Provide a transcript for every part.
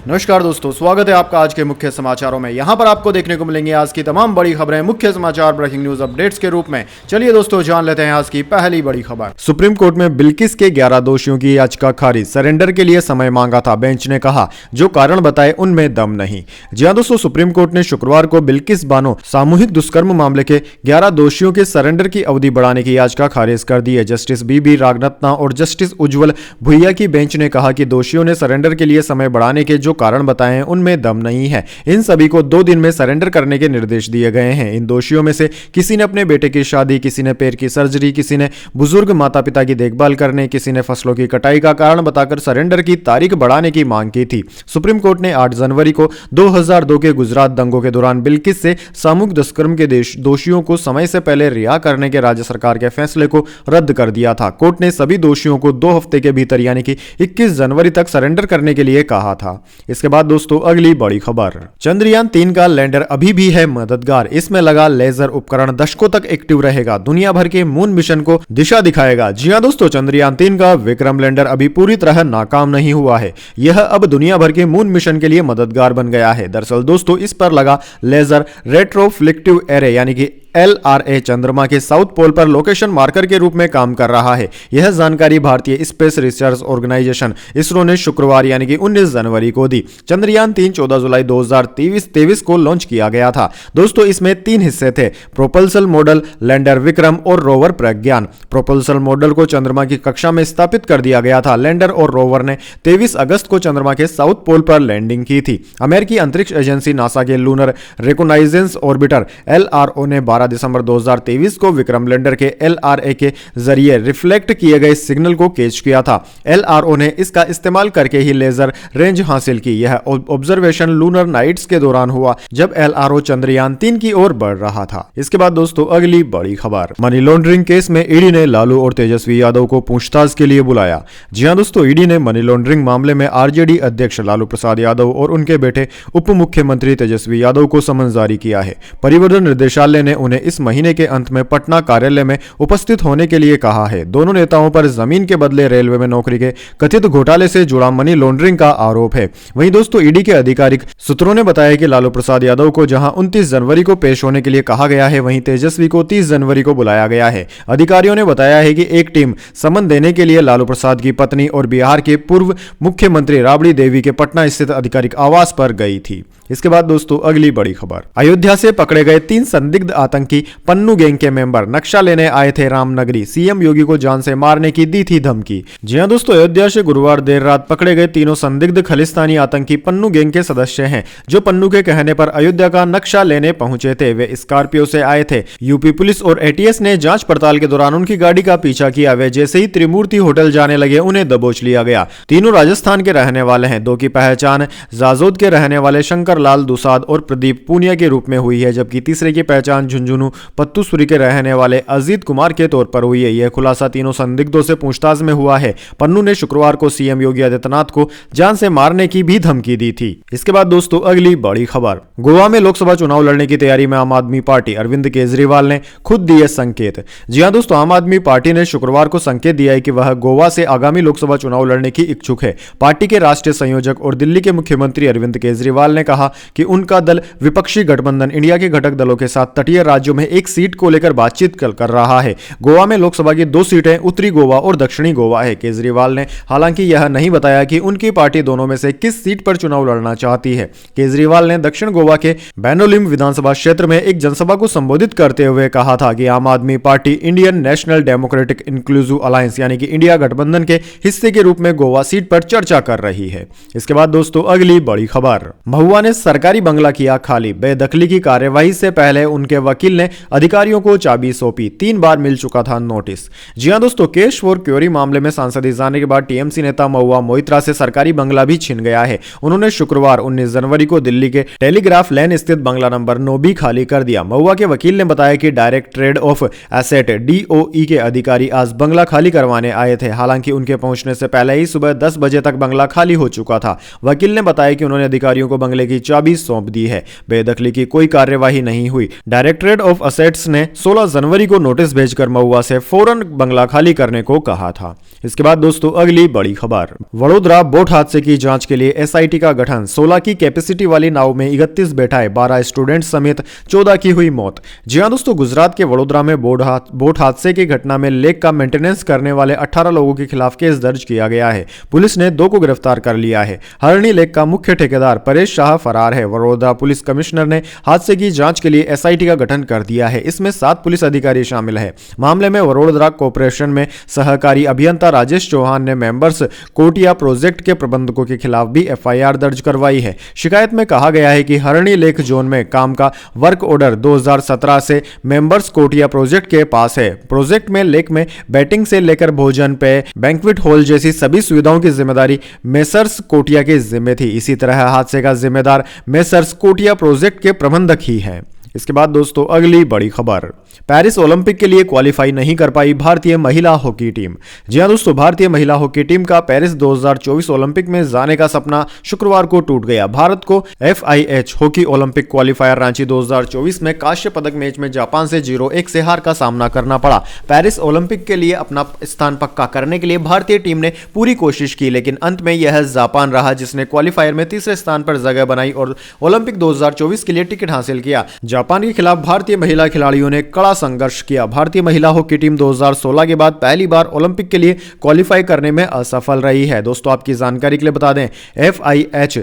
नमस्कार दोस्तों, स्वागत है आपका आज के मुख्य समाचारों में। यहां पर आपको देखने को मिलेंगे आज की तमाम बड़ी खबरें मुख्य समाचार ब्रेकिंग न्यूज अपडेट्स के रूप में। चलिए दोस्तों, जान लेते हैं आज की पहली बड़ी खबर। सुप्रीम कोर्ट में बिल्किस के 11 दोषियों की याचिका खारिज, सरेंडर के लिए समय मांगा था। बेंच ने कहा जो कारण बताए उनमें दम नहीं। जी हां दोस्तों, सुप्रीम कोर्ट ने शुक्रवार को बिल्किस बानो सामूहिक दुष्कर्म मामले के 11 दोषियों के सरेंडर की अवधि बढ़ाने की याचिका खारिज कर दी है। जस्टिस बी रागरत्ना और जस्टिस उज्ज्वल भुइया की बेंच ने कहा कि दोषियों ने सरेंडर के लिए समय बढ़ाने के जो कारण बताए हैं उनमें दम नहीं है। इन सभी को 2 दिन में सरेंडर करने के निर्देश दिए गए हैं। इन दोषियों में से किसी ने अपने बेटे की शादी, किसी ने पैर की सर्जरी, किसी ने बुजुर्ग माता पिता की देखभाल करने, किसी ने फसलों की कटाई का कारण बताकर सरेंडर की तारीख बढ़ाने की मांग की थी। सुप्रीम कोर्ट ने 8 जनवरी को 2002 के गुजरात दंगों के दौरान बिल्किस से सामूहिक दुष्कर्म के दोषियों को समय से पहले रिहा करने के राज्य सरकार के फैसले को रद्द कर दिया था। कोर्ट ने सभी दोषियों को 2 हफ्ते के भीतर यानी कि 21 जनवरी तक सरेंडर करने के लिए कहा था। इसके बाद दोस्तों अगली बड़ी खबर, चंद्रयान 3 का लैंडर अभी भी है मददगार। इसमें लगा लेजर उपकरण दशकों तक एक्टिव रहेगा, दुनिया भर के मून मिशन को दिशा दिखाएगा। जी हां दोस्तों, चंद्रयान 3 का विक्रम लैंडर अभी पूरी तरह नाकाम नहीं हुआ है। यह अब दुनिया भर के मून मिशन के लिए मददगार बन गया है। दरअसल दोस्तों, इस पर लगा लेजर रेट्रोफ्लेक्टिव एरे यानी कि LRA चंद्रमा के साउथ पोल पर लोकेशन मार्कर के रूप में काम कर रहा है। यह जानकारी भारतीय स्पेस रिसर्च ऑर्गेनाइजेशन इसरो ने शुक्रवार यानी कि 19 जनवरी को दी। चंद्रयान 3 14 जुलाई 2023 को लॉन्च किया गया था। दोस्तों, इसमें 3 हिस्से थे: प्रोपल्सल मॉडल, लैंडर विक्रम और रोवर प्रज्ञान। प्रोपल्सल मॉडल को चंद्रमा की कक्षा में स्थापित कर दिया गया था। लैंडर और रोवर ने 23 अगस्त को चंद्रमा के साउथ पोल पर लैंडिंग की थी। अमेरिकी अंतरिक्ष एजेंसी नासा के लूनर रिकॉग्नाइजेंस ऑर्बिटर LRO ने 12 दिसंबर 2023 को विक्रम लैंडर के LRA के जरिए रिफ्लेक्ट किए गए सिग्नल को कैच किया था। LRO ने इसका इस्तेमाल करके ही लेजर रेंज हासिल की। यह ऑब्जर्वेशन लूनर नाइट्स के दौरान हुआ जब LRO चंद्रयान 3 की ओर बढ़ रहा था। इसके बाद दोस्तों अगली बड़ी खबर, मनी लॉन्ड्रिंग केस में ईडी ने लालू और तेजस्वी यादव को पूछताछ के लिए बुलाया। जी हां दोस्तों, ईडी ने मनी लॉन्ड्रिंग मामले में RJD अध्यक्ष लालू प्रसाद यादव और उनके बेटे उप मुख्यमंत्री तेजस्वी यादव को समन जारी किया है। परिवर्तन निदेशालय ने उन्हें इस महीने के अंत में पटना कार्यालय में उपस्थित होने के लिए कहा है। दोनों नेताओं पर जमीन के बदले रेलवे में नौकरी के कथित घोटाले से जुड़ा मनी लॉन्ड्रिंग का आरोप है। वहीं दोस्तों, ईडी के आधिकारिक सूत्रों ने बताया कि लालू प्रसाद यादव को जहां 29 जनवरी को पेश होने के लिए कहा गया है, वहीं तेजस्वी को 30 जनवरी को बुलाया गया है। अधिकारियों ने बताया है कि एक टीम समन देने के लिए लालू प्रसाद की पत्नी और बिहार के पूर्व मुख्यमंत्री राबड़ी देवी के पटना स्थित आधिकारिक आवास पर गई थी। इसके बाद दोस्तों अगली बड़ी खबर, अयोध्या से पकड़े गए 3 संदिग्ध आतंकी पन्नू गैंग के मेंबर नक्शा लेने आए थे रामनगरी। सीएम योगी को जान से मारने की दी थी धमकी। जी हां दोस्तों, अयोध्या से गुरुवार देर रात पकड़े गए तीनों संदिग्ध खालिस्तानी आतंकी पन्नू गैंग के सदस्य हैं, जो पन्नू के कहने पर अयोध्या का नक्शा लेने पहुंचे थे। वे स्कॉर्पियो से आए थे। यूपी पुलिस और ATS ने जांच पड़ताल के दौरान उनकी गाड़ी का पीछा किया। वे जैसे ही त्रिमूर्ति होटल जाने लगे, उन्हें दबोच लिया गया। तीनों राजस्थान के रहने वाले हैं। 2 की पहचान जाजोद के रहने वाले शंकर लाल दुसाद और प्रदीप पूनिया के रूप में हुई है, जबकि तीसरे की पहचान झुंझुनू पत्तूसुरी के रहने वाले अजीत कुमार के तौर पर हुई है। यह खुलासा तीनों संदिग्धों से पूछताछ में हुआ है। पन्नू ने शुक्रवार को सीएम योगी आदित्यनाथ को जान से मारने की भी धमकी दी थी। इसके बाद दोस्तों अगली बड़ी खबर, गोवा में लोकसभा चुनाव लड़ने की तैयारी में आम आदमी पार्टी, अरविंद केजरीवाल ने खुद दिए संकेत। जी हां दोस्तों, आम आदमी पार्टी ने शुक्रवार को संकेत दिया है कि वह गोवा से आगामी लोकसभा चुनाव लड़ने की इच्छुक है। पार्टी के राष्ट्रीय संयोजक और दिल्ली के मुख्यमंत्री अरविंद केजरीवाल ने कहा कि उनका दल विपक्षी गठबंधन इंडिया के घटक दलों के साथ तटीय राज्यों में एक सीट को लेकर बातचीत कर रहा है। गोवा में लोकसभा की 2 सीटें उत्तरी गोवा और दक्षिणी गोवा है। केजरीवाल ने हालांकि यह नहीं बताया कि उनकी पार्टी दोनों में से किस सीट पर चुनाव लड़ना चाहती है। केजरीवाल ने दक्षिण गोवा के बैनोलिम विधानसभा क्षेत्र में एक जनसभा को संबोधित करते हुए कहा था कि आम आदमी party Indian national democratic inclusive alliance यानी कि इंडिया गठबंधन के हिस्से के रूप में गोवा सीट पर चर्चा कर रही है। इसके बाद दोस्तों अगली बड़ी खबर, महुआ ने सरकारी बंगला किया खाली। बेदखली की कार्यवाही से पहले उनके वकील ने अधिकारियों को चाबी सौंपी। 3 बार मिल चुका था नोटिस। जी हां दोस्तों, केश फॉर क्यूरी मामले में सांसद जाने के बाद टीएमसी नेता महुआ मोइत्रा से सरकारी बंगला भी छिन गया है। उन्होंने शुक्रवार 19 जनवरी को दिल्ली के टेलीग्राफ लेन स्थित बंगला नंबर 9 भी खाली कर दिया। महुआ के वकील ने बताया कि direct trade off asset DOE के अधिकारी आज बंगला खाली करवाने आए थे। हालांकि उनके पहुंचने से पहले ही सुबह 10 बजे तक बंगला खाली हो चुका था। वकील ने बताया कि उन्होंने अधिकारियों को बंगले की चाबी सौंप दी है। बेदखली की कोई कार्यवाही नहीं हुई। डायरेक्टरेट ऑफ असेट्स ने 16 जनवरी को नोटिस भेजकर महुआ से फौरन बंगला खाली करने को कहा था। इसके बाद दोस्तों अगली बड़ी खबर, वडोदरा बोट हादसे की जांच के लिए एसआईटी का गठन। 16 की कैपेसिटी वाली नाव में 31 बैठाए, 12 स्टूडेंट समेत 14 की हुई मौत। जी हां दोस्तों, गुजरात के वडोदरा में बोट हादसे की घटना में लेक का मेंटेनेंस करने वाले 18 लोगों के खिलाफ केस दर्ज किया गया है। पुलिस ने 2 को गिरफ्तार कर लिया है। हरणी लेक का मुख्य ठेकेदार परेश शाह फरार है। वडोदरा पुलिस कमिश्नर ने हादसे की जांच के लिए एसआईटी का गठन कर दिया है। इसमें 7 पुलिस अधिकारी शामिल है। मामले में वडोदरा कॉर्पोरेशन में सहकारी अभियंता राजेश चौहान ने मेंबर्स कोटिया प्रोजेक्ट के प्रबंधकों के खिलाफ भी एफआईआर दर्ज करवाई है। शिकायत में कहा गया है कि हरणी लेक जोन में काम का वर्क ऑर्डर 2017 से मेंबर्स कोटिया प्रोजेक्ट के पास है। प्रोजेक्ट में लेक में बैटिंग से लेकर भोजन पे बैंक्वेट हॉल जैसी सभी सुविधाओं की जिम्मेदारी मेसर्स कोटिया के जिम्मे थी। इसी तरह हादसे का जिम्मेदार मेसर्स कोटिया प्रोजेक्ट के प्रबंधक ही है। इसके बाद दोस्तों अगली बड़ी खबर, पेरिस ओलंपिक के लिए क्वालिफाई नहीं कर पाई भारतीय महिला हॉकी टीम। जी हां दोस्तों, भारतीय महिला हॉकी टीम का पेरिस 2024 ओलंपिक में जाने का सपना शुक्रवार को टूट गया। भारत को FIH hockey Olympic qualifier Ranchi 2024 में कांस्य पदक मैच में जापान से 0-1 से हार का सामना करना पड़ा। पेरिस ओलंपिक के लिए अपना स्थान पक्का करने के लिए भारतीय टीम ने पूरी कोशिश की, लेकिन अंत में यह जापान रहा जिसने क्वालिफायर में तीसरे स्थान पर जगह बनाई और ओलंपिक 2024 के लिए टिकट हासिल किया। जापान के खिलाफ भारतीय महिला खिलाड़ियों ने कड़ा संघर्ष किया। भारतीय महिला हॉकी टीम 2016 के बाद पहली बार ओलंपिक के लिए क्वालिफाई करने में असफल रही है। दोस्तों आपकी जानकारी के लिए बता दें, FIH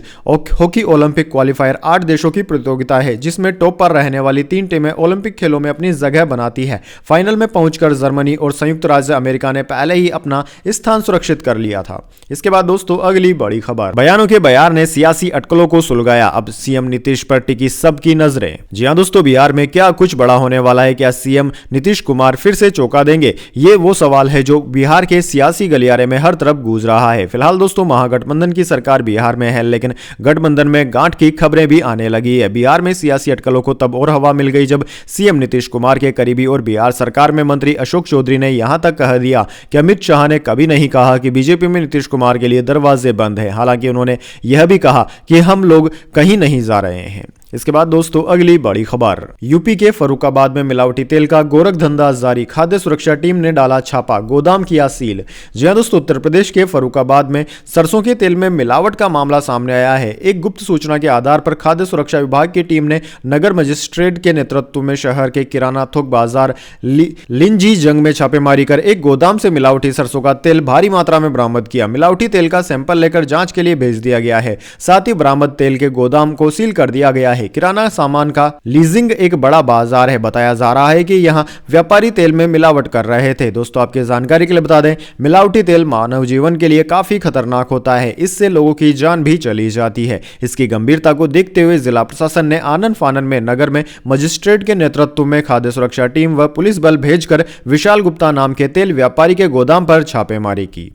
हॉकी ओलंपिक क्वालिफायर 8 देशों की प्रतियोगिता है, जिसमें टॉप पर रहने वाली 3 टीमें ओलंपिक खेलों में अपनी जगह बनाती है। फाइनल में पहुंचकर जर्मनी और संयुक्त राज्य अमेरिका ने पहले ही अपना स्थान सुरक्षित कर लिया था। इसके बाद दोस्तों अगली बड़ी खबर, बयानों के बयार ने सियासी अटकलों को सुलगाया, अब सीएम नीतीश पर टिकी सबकी नजरें। जी हां दोस्तों, बिहार में क्या कुछ बड़ा होने वाला है? क्या सीएम नीतीश कुमार फिर से चौंका देंगे? ये वो सवाल है जो बिहार के सियासी गलियारे में हर तरफ गूंज रहा है। फिलहाल दोस्तों महागठबंधन की सरकार बिहार में है, लेकिन गठबंधन में गांठ की खबरें भी आने लगी है। बिहार में सियासी अटकलों को तब और हवा मिल गई जब सीएम नीतीश कुमार के करीबी और बिहार सरकार में मंत्री अशोक चौधरी ने यहां तक कह दिया कि अमित शाह ने कभी नहीं कहा कि बीजेपी में नीतीश कुमार के लिए दरवाजे बंद है। हालांकि उन्होंने यह भी कहा कि हम लोग कहीं नहीं जा रहे हैं। इसके बाद दोस्तों अगली बड़ी खबर, यूपी के फर्रुखाबाद में मिलावटी तेल का गोरख धंधा जारी, खाद्य सुरक्षा टीम ने डाला छापा, गोदाम किया सील। जी हां दोस्तों, उत्तर प्रदेश के फर्रुखाबाद में सरसों के तेल में मिलावट का मामला सामने आया है। एक गुप्त सूचना के आधार पर खाद्य सुरक्षा विभाग की टीम ने नगर मजिस्ट्रेट के नेतृत्व में शहर के किराना थोक बाजार लिंजी जंग में छापेमारी कर एक गोदाम से मिलावटी सरसों का तेल भारी मात्रा में बरामद किया। मिलावटी तेल का सैंपल लेकर जांच के लिए भेज दिया गया है। साथ ही बरामद तेल के गोदाम को सील कर दिया गया है। किराना सामान का लीजिंग एक बड़ा बाजार है। बताया जा रहा है कि यहां व्यापारी तेल में मिलावट कर रहे थे। दोस्तों आपकी जानकारी के लिए बता दें, मिलावटी तेल मानव जीवन के लिए काफी खतरनाक होता है। इससे लोगों की जान भी चली जाती है। इसकी गंभीरता को देखते हुए जिला प्रशासन ने आनन फानन में नगर में मजिस्ट्रेट के नेतृत्व में खाद्य सुरक्षा टीम व पुलिस बल भेजकर विशाल गुप्ता नाम के तेल व्यापारी के गोदाम पर छापेमारी की।